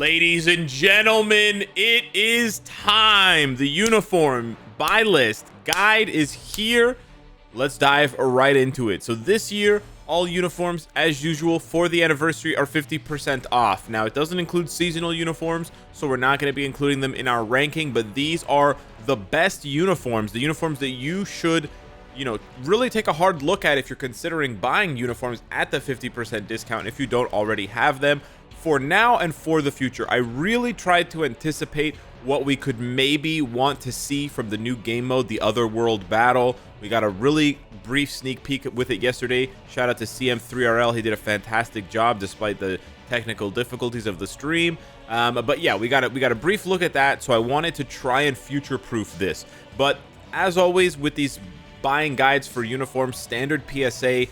Ladies and gentlemen, it is time. The uniform buy list guide is here. Let's dive right into it. So this year, all uniforms, as usual, for the anniversary are 50% off. Now, it doesn't include seasonal uniforms, so we're not going to be including them in our ranking, but these are the best uniforms, the uniforms that you should, really take a hard look at if you're considering buying uniforms at the 50% discount if you don't already have them. For now and for the future, I really tried to anticipate what we could maybe want to see from the new game mode, the Otherworld Battle. We got a really brief sneak peek with it yesterday. Shout out to CM3RL. He did a fantastic job despite the technical difficulties of the stream. But yeah, we got a brief look at that. So I wanted to try and future-proof this. But as always with these buying guides for uniforms, standard PSA,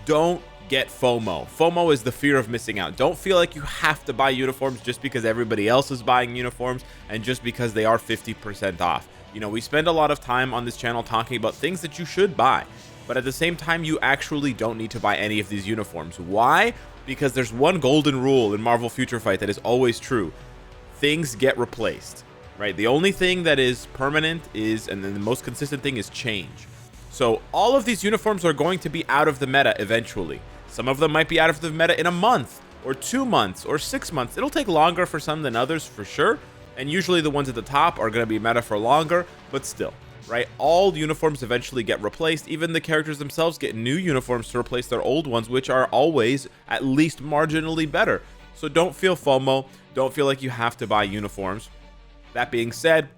don't get FOMO. FOMO is the fear of missing out. Don't feel like you have to buy uniforms just because everybody else is buying uniforms and just because they are 50% off. We spend a lot of time on this channel talking about things that you should buy, but at the same time, you actually don't need to buy any of these uniforms. Why? Because there's one golden rule in Marvel Future Fight that is always true. Things get replaced, right? The only thing that is permanent is, and then the most consistent thing is change. So all of these uniforms are going to be out of the meta eventually. Some of them might be out of the meta in a month or 2 months or 6 months. It'll take longer for some than others for sure. And usually the ones at the top are going to be meta for longer, but still, right? All uniforms eventually get replaced. Even the characters themselves get new uniforms to replace their old ones, which are always at least marginally better. So don't feel FOMO. Don't feel like you have to buy uniforms. That being said,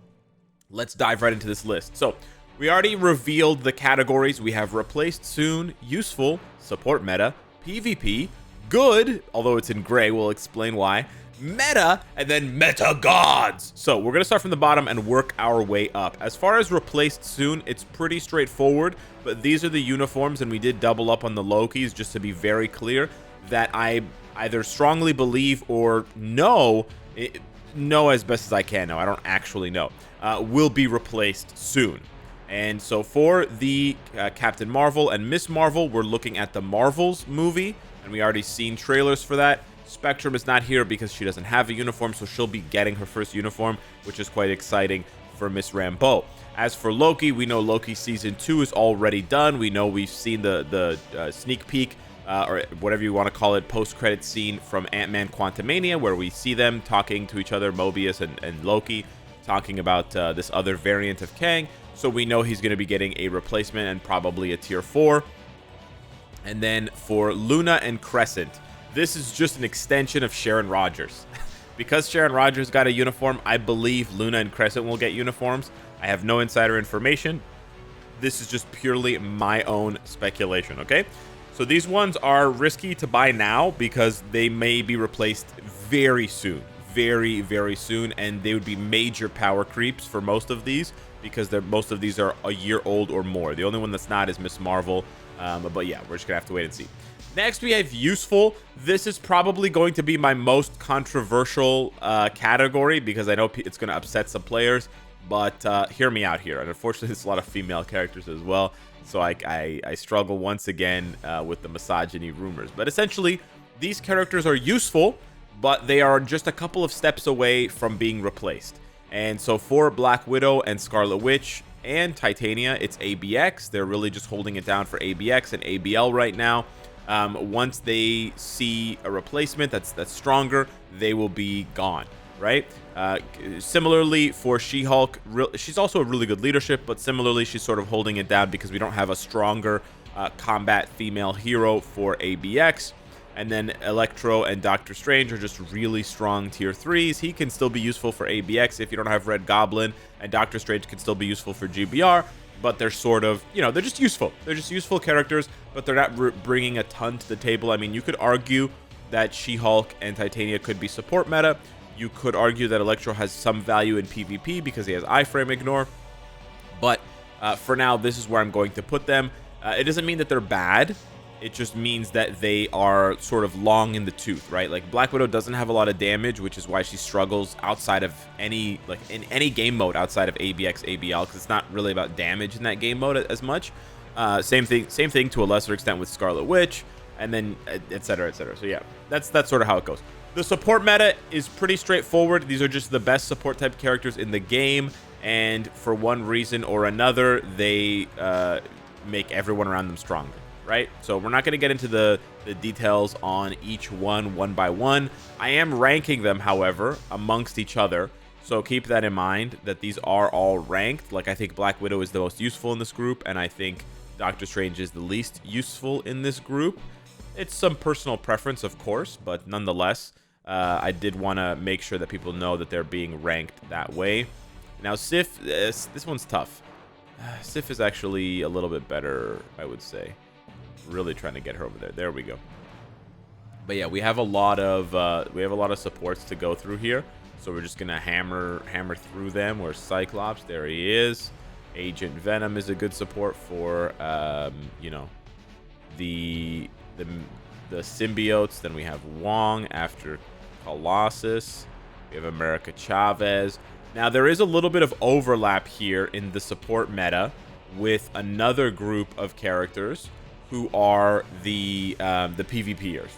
let's dive right into this list. So we already revealed the categories. We have replaced soon, useful, support meta, PvP, good, although it's in gray, we'll explain why, meta, and then meta gods. So we're going to start from the bottom and work our way up. As far as replaced soon, it's pretty straightforward, but these are the uniforms, and we did double up on the Lokis just to be very clear that I either strongly believe or know as best as I can know, I don't actually know, will be replaced soon. And so for the Captain Marvel and Miss Marvel, we're looking at the Marvels movie, and we already seen trailers for that. Spectrum is not here because she doesn't have a uniform, so she'll be getting her first uniform, which is quite exciting for Miss Rambeau. As for Loki, we know Loki Season 2 is already done. We know we've seen the sneak peek, or whatever you want to call it, post-credit scene from Ant-Man Quantumania, where we see them talking to each other, Mobius and Loki, talking about this other variant of Kang. So we know he's going to be getting a replacement and probably a tier 4. And then for Luna and Crescent, this is just an extension of Sharon Rogers. Because Sharon Rogers got a uniform, I believe Luna and Crescent will get uniforms. I have no insider information. This is just purely my own speculation, okay? So these ones are risky to buy now because they may be replaced very soon. Very, very soon, and they would be major power creeps for most of these because most of these are a year old or more. The only one that's not is Miss Marvel, but yeah, we're just gonna have to wait and see. Next, we have useful. This is probably going to be my most controversial category because I know it's going to upset some players, but hear me out here. And unfortunately, there's a lot of female characters as well, so I struggle once again with the misogyny rumors. But essentially, these characters are useful, but they are just a couple of steps away from being replaced. And so for Black Widow and Scarlet Witch and Titania, it's ABX. They're really just holding it down for ABX and ABL right now. Once they see a replacement that's stronger, they will be gone, right? Similarly for She-Hulk, she's also a really good leadership, but similarly she's sort of holding it down because we don't have a stronger combat female hero for ABX. And then Electro and Doctor Strange are just really strong tier 3s. He can still be useful for ABX if you don't have Red Goblin, and Doctor Strange can still be useful for GBR, but they're sort of, they're just useful. They're just useful characters, but they're not bringing a ton to the table. I mean, you could argue that She-Hulk and Titania could be support meta. You could argue that Electro has some value in PvP because he has iframe ignore. But for now, this is where I'm going to put them. It doesn't mean that they're bad. It just means that they are sort of long in the tooth, right? Like Black Widow doesn't have a lot of damage, which is why she struggles outside of any, like in any game mode outside of ABX, ABL, because it's not really about damage in that game mode as much. Same thing to a lesser extent with Scarlet Witch, and then et cetera, et cetera. So yeah, that's sort of how it goes. The support meta is pretty straightforward. These are just the best support type characters in the game, and for one reason or another, they make everyone around them stronger, right? So we're not going to get into the details on each one by one. I am ranking them, however, amongst each other. So keep that in mind, that these are all ranked. Like, I think Black Widow is the most useful in this group, and I think Doctor Strange is the least useful in this group. It's some personal preference, of course, but nonetheless, I did want to make sure that people know that they're being ranked that way. Now, Sif, this one's tough. Sif is actually a little bit better, I would say. Really trying to get her over there. There we go. But yeah, we have a lot of supports to go through here. So we're just gonna hammer through them. Where's Cyclops? There he is. Agent Venom is a good support for you know, the symbiotes. Then we have Wong after Colossus. We have America Chavez. Now there is a little bit of overlap here in the support meta with another group of characters who are the PvPers.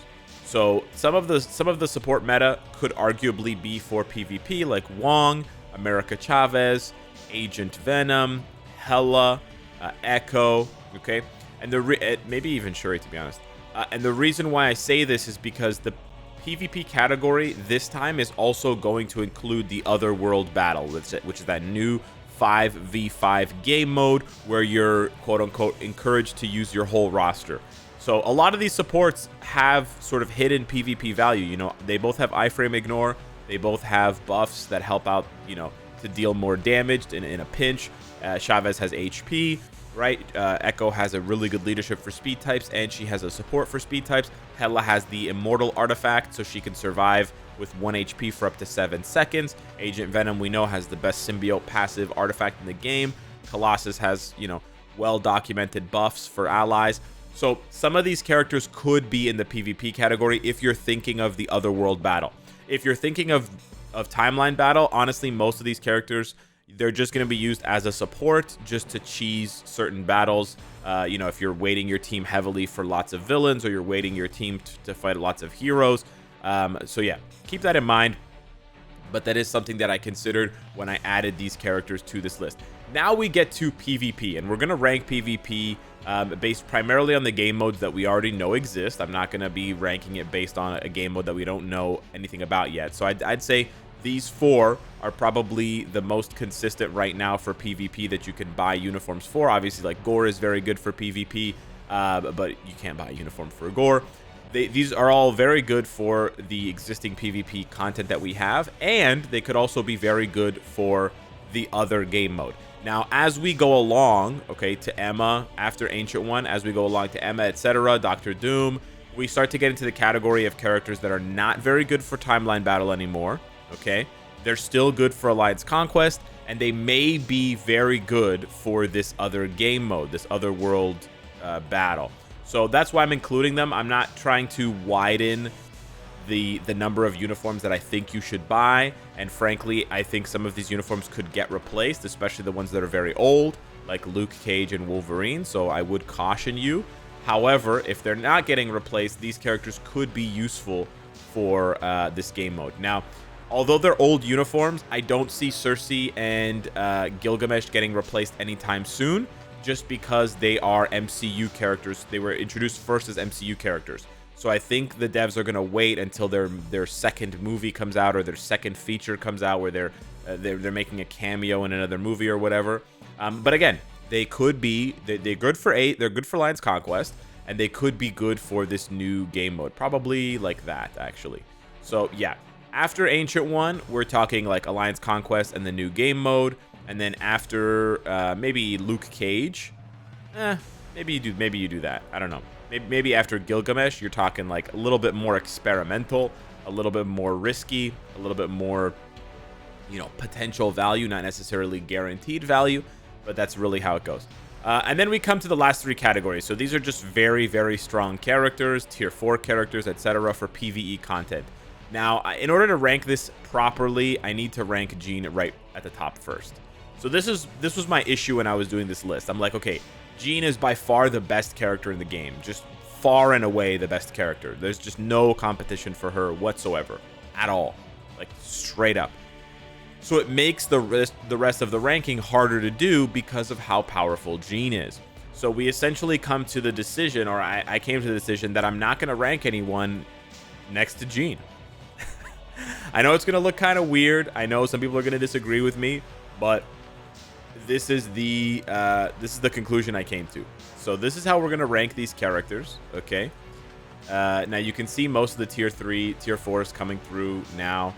So some of the support meta could arguably be for PvP, like Wong, America Chavez, Agent Venom, Hela, Echo, okay, and maybe even Shuri, to be honest. And the reason why I say this is because the PvP category this time is also going to include the Otherworld battle, which is that new 5v5 game mode where you're quote-unquote encouraged to use your whole roster. So a lot of these supports have sort of hidden PvP value. You know, they both have iframe ignore. They both have buffs that help out, you know, to deal more damage in a pinch. Chavez has HP, right? Echo has a really good leadership for speed types, and she has a support for speed types. Hela has the immortal artifact, so she can survive with 1 HP for up to 7 seconds. Agent Venom, we know, has the best symbiote passive artifact in the game. Colossus has, you know, well-documented buffs for allies. So some of these characters could be in the PvP category if you're thinking of the Otherworld battle. If you're thinking of timeline battle, honestly, most of these characters, they're just going to be used as a support just to cheese certain battles. You know, if you're weighting your team heavily for lots of villains, or you're weighting your team to fight lots of heroes. So yeah, keep that in mind. But that is something that I considered when I added these characters to this list. Now we get to PvP, and we're going to rank PvP based primarily on the game modes that we already know exist. I'm not going to be ranking it based on a game mode that we don't know anything about yet. So I'd say these 4 are probably the most consistent right now for PvP that you can buy uniforms for. Obviously, like Gore is very good for PvP, but you can't buy a uniform for Gore. These are all very good for the existing PvP content that we have, and they could also be very good for the other game mode. Now, as we go along, okay, to Emma, after Ancient One, as we go along to Emma, etc., Doctor Doom, we start to get into the category of characters that are not very good for timeline battle anymore, okay? They're still good for Alliance Conquest, and they may be very good for this other game mode, this Otherworld battle. So that's why I'm including them. I'm not trying to widen the number of uniforms that I think you should buy, and frankly, I think some of these uniforms could get replaced, especially the ones that are very old, like Luke Cage and Wolverine, so I would caution you. However, if they're not getting replaced, these characters could be useful for this game mode. Now, although they're old uniforms, I don't see Cersei and Gilgamesh getting replaced anytime soon, just because they are MCU characters. They were introduced first as MCU characters. So I think the devs are going to wait until their second movie comes out, or their second feature comes out, where they're making a cameo in another movie or whatever. But again, they could be they're good for Alliance Conquest, and they could be good for this new game mode. Probably like that, actually. So yeah, after Ancient One, we're talking like Alliance Conquest and the new game mode, and then after maybe Luke Cage, maybe you do that. I don't know. Maybe after Gilgamesh, you're talking like a little bit more experimental, a little bit more risky, a little bit more, you know, potential value, not necessarily guaranteed value, but that's really how it goes. And then we come to the last 3 categories. So these are just very, very strong characters, tier 4 characters, etc. for PvE content. Now, in order to rank this properly, I need to rank Jean right at the top first. So this was my issue when I was doing this list. I'm like, okay, Jean is by far the best character in the game, just far and away the best character. There's just no competition for her whatsoever at all, like straight up. So it makes the rest of the ranking harder to do because of how powerful Jean is. So we essentially come to the decision, or I came to the decision, that I'm not going to rank anyone next to Jean. I know it's going to look kind of weird. I know some people are going to disagree with me, but this is the conclusion I came to. So this is how we're going to rank these characters, okay? Now you can see most of the tier 3, tier 4s coming through now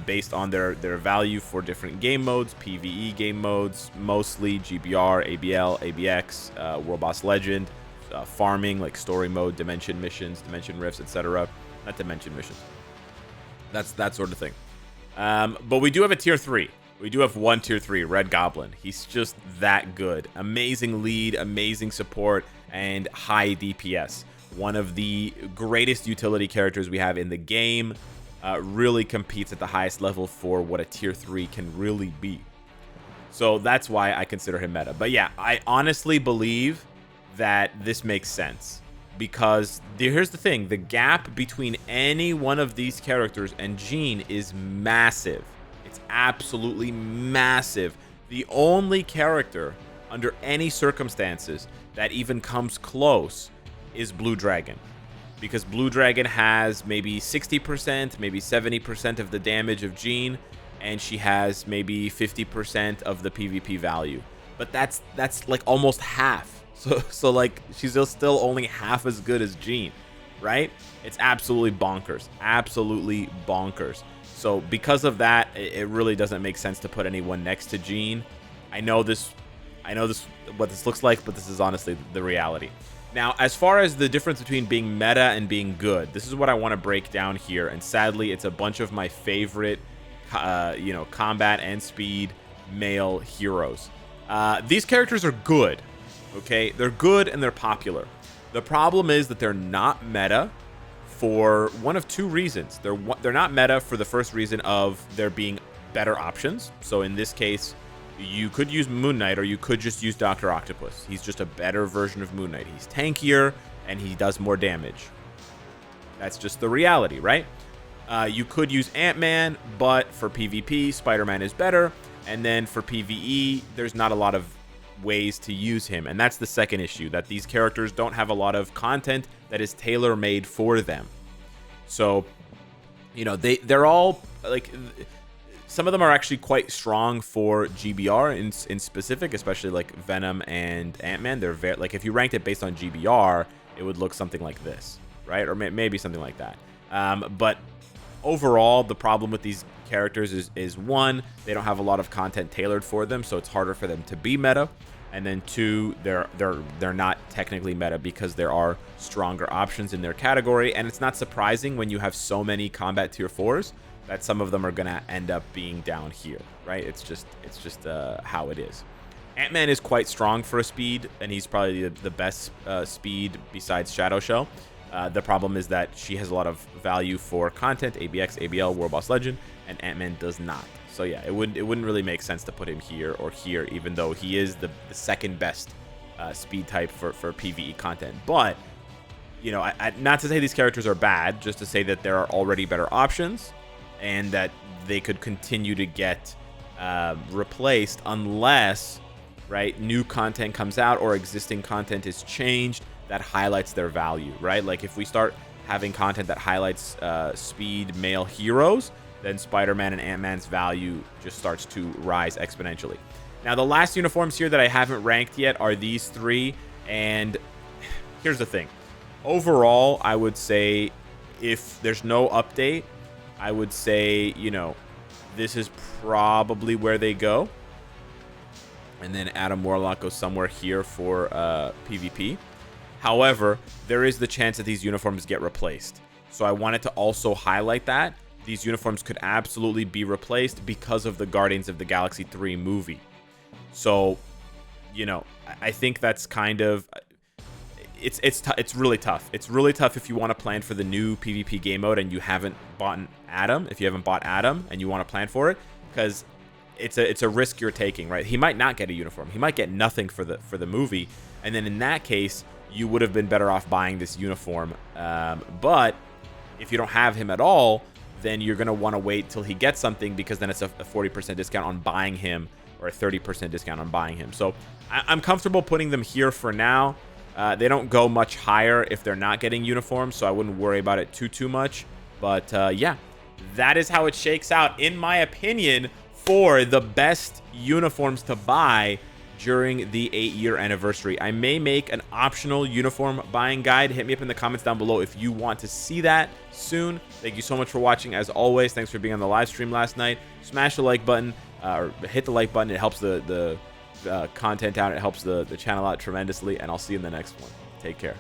based on their value for different game modes, PvE game modes, mostly GBR, ABL, ABX, World Boss Legend, farming like story mode, dimension missions, dimension rifts, etc. Not dimension missions. That's that sort of thing. But we do have a tier 3. We do have one tier 3, Red Goblin. He's just that good. Amazing lead, amazing support, and high DPS. One of the greatest utility characters we have in the game. Really competes at the highest level for what a tier 3 can really be. So that's why I consider him meta. But yeah, I honestly believe that this makes sense. Because here's the thing. The gap between any one of these characters and Jean is massive. It's absolutely massive. The only character under any circumstances that even comes close is Blue Dragon. Because Blue Dragon has maybe 60%, maybe 70% of the damage of Jean, and she has maybe 50% of the PvP value. But that's like almost half. So like she's still only half as good as Jean, right? It's absolutely bonkers. Absolutely bonkers. So because of that, it really doesn't make sense to put anyone next to Jean. I know what this looks like, but this is honestly the reality. Now, as far as the difference between being meta and being good, this is what I want to break down here. And sadly, it's a bunch of my favorite, combat and speed male heroes. These characters are good, okay? They're good and they're popular. The problem is that they're not meta for one of two reasons. They're not meta for the first reason of there being better options. So in this case, you could use Moon Knight, or you could just use Dr. Octopus. He's just a better version of Moon Knight. He's tankier, and he does more damage. That's just the reality, right? You could use Ant-Man, but for PvP, Spider-Man is better. And then for PvE, there's not a lot of ways to use him. And that's the second issue, that these characters don't have a lot of content that is tailor-made for them. So, they're all, like... Some of them are actually quite strong for GBR in specific, especially like Venom and Ant-Man. They're very, like, if you ranked it based on GBR, it would look something like this, right? Or maybe something like that. But overall, the problem with these characters is one, they don't have a lot of content tailored for them, so it's harder for them to be meta. And then two, they're not technically meta because there are stronger options in their category. And it's not surprising when you have so many combat tier 4s that some of them are gonna end up being down here, right? It's just how it is. Ant-Man is quite strong for a speed, and he's probably the best speed besides Shadow Shell. The problem is that she has a lot of value for content, ABX, ABL, World Boss Legend, and Ant-Man does not. So yeah, it wouldn't really make sense to put him here or here, even though he is the second best speed type for PvE content. But not to say these characters are bad, just to say that there are already better options, and that they could continue to get replaced unless, right, new content comes out or existing content is changed that highlights their value, right? Like if we start having content that highlights speed male heroes, then Spider-Man and Ant-Man's value just starts to rise exponentially. Now, the last uniforms here that I haven't ranked yet are these three, and here's the thing. Overall, I would say if there's no update, I would say, this is probably where they go. And then Adam Warlock goes somewhere here for PvP. However, there is the chance that these uniforms get replaced. So I wanted to also highlight that. These uniforms could absolutely be replaced because of the Guardians of the Galaxy 3 movie. So, I think that's kind of... It's really tough. It's really tough if you want to plan for the new PvP game mode and you haven't bought Adam. If you haven't bought Adam and you want to plan for it, because it's a risk you're taking, right? He might not get a uniform. He might get nothing for the movie, and then in that case, you would have been better off buying this uniform. But if you don't have him at all, then you're going to want to wait till he gets something, because then it's a 40% discount on buying him, or a 30% discount on buying him. So I'm comfortable putting them here for now. They don't go much higher if they're not getting uniforms, so I wouldn't worry about it too much. But yeah, that is how it shakes out, in my opinion, for the best uniforms to buy during the 8-year anniversary. I may make an optional uniform buying guide. Hit me up in the comments down below if you want to see that soon. Thank you so much for watching. As always, thanks for being on the live stream last night. Smash the like button, or hit the like button. It helps the content out. It helps the channel out tremendously, and I'll see you in the next one. Take care.